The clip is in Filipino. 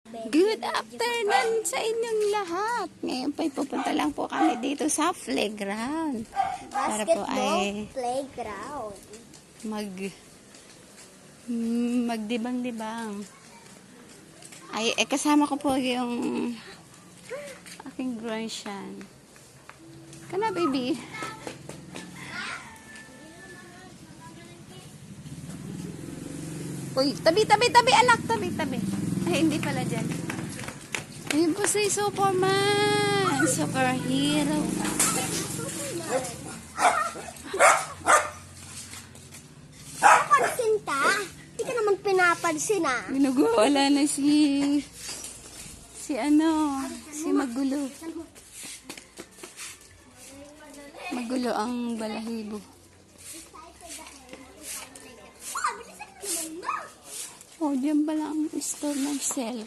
Good afternoon sa inyong lahat. Ngayon po'y pupunta lang po kami dito sa playground. Para po ay playground. magdibang-dibang. Ay, kasama ko po yung aking grandson. Kana, baby? Uy, tabi, anak, tabi. Ay, hindi pala dyan. Ayun po si Superman. Superhero. Pansin ta? Hindi ka naman pinapansin ah. Ginugwala na si Magulo. Magulo ang balahibo. Oh, diyan pala ang store ng cell.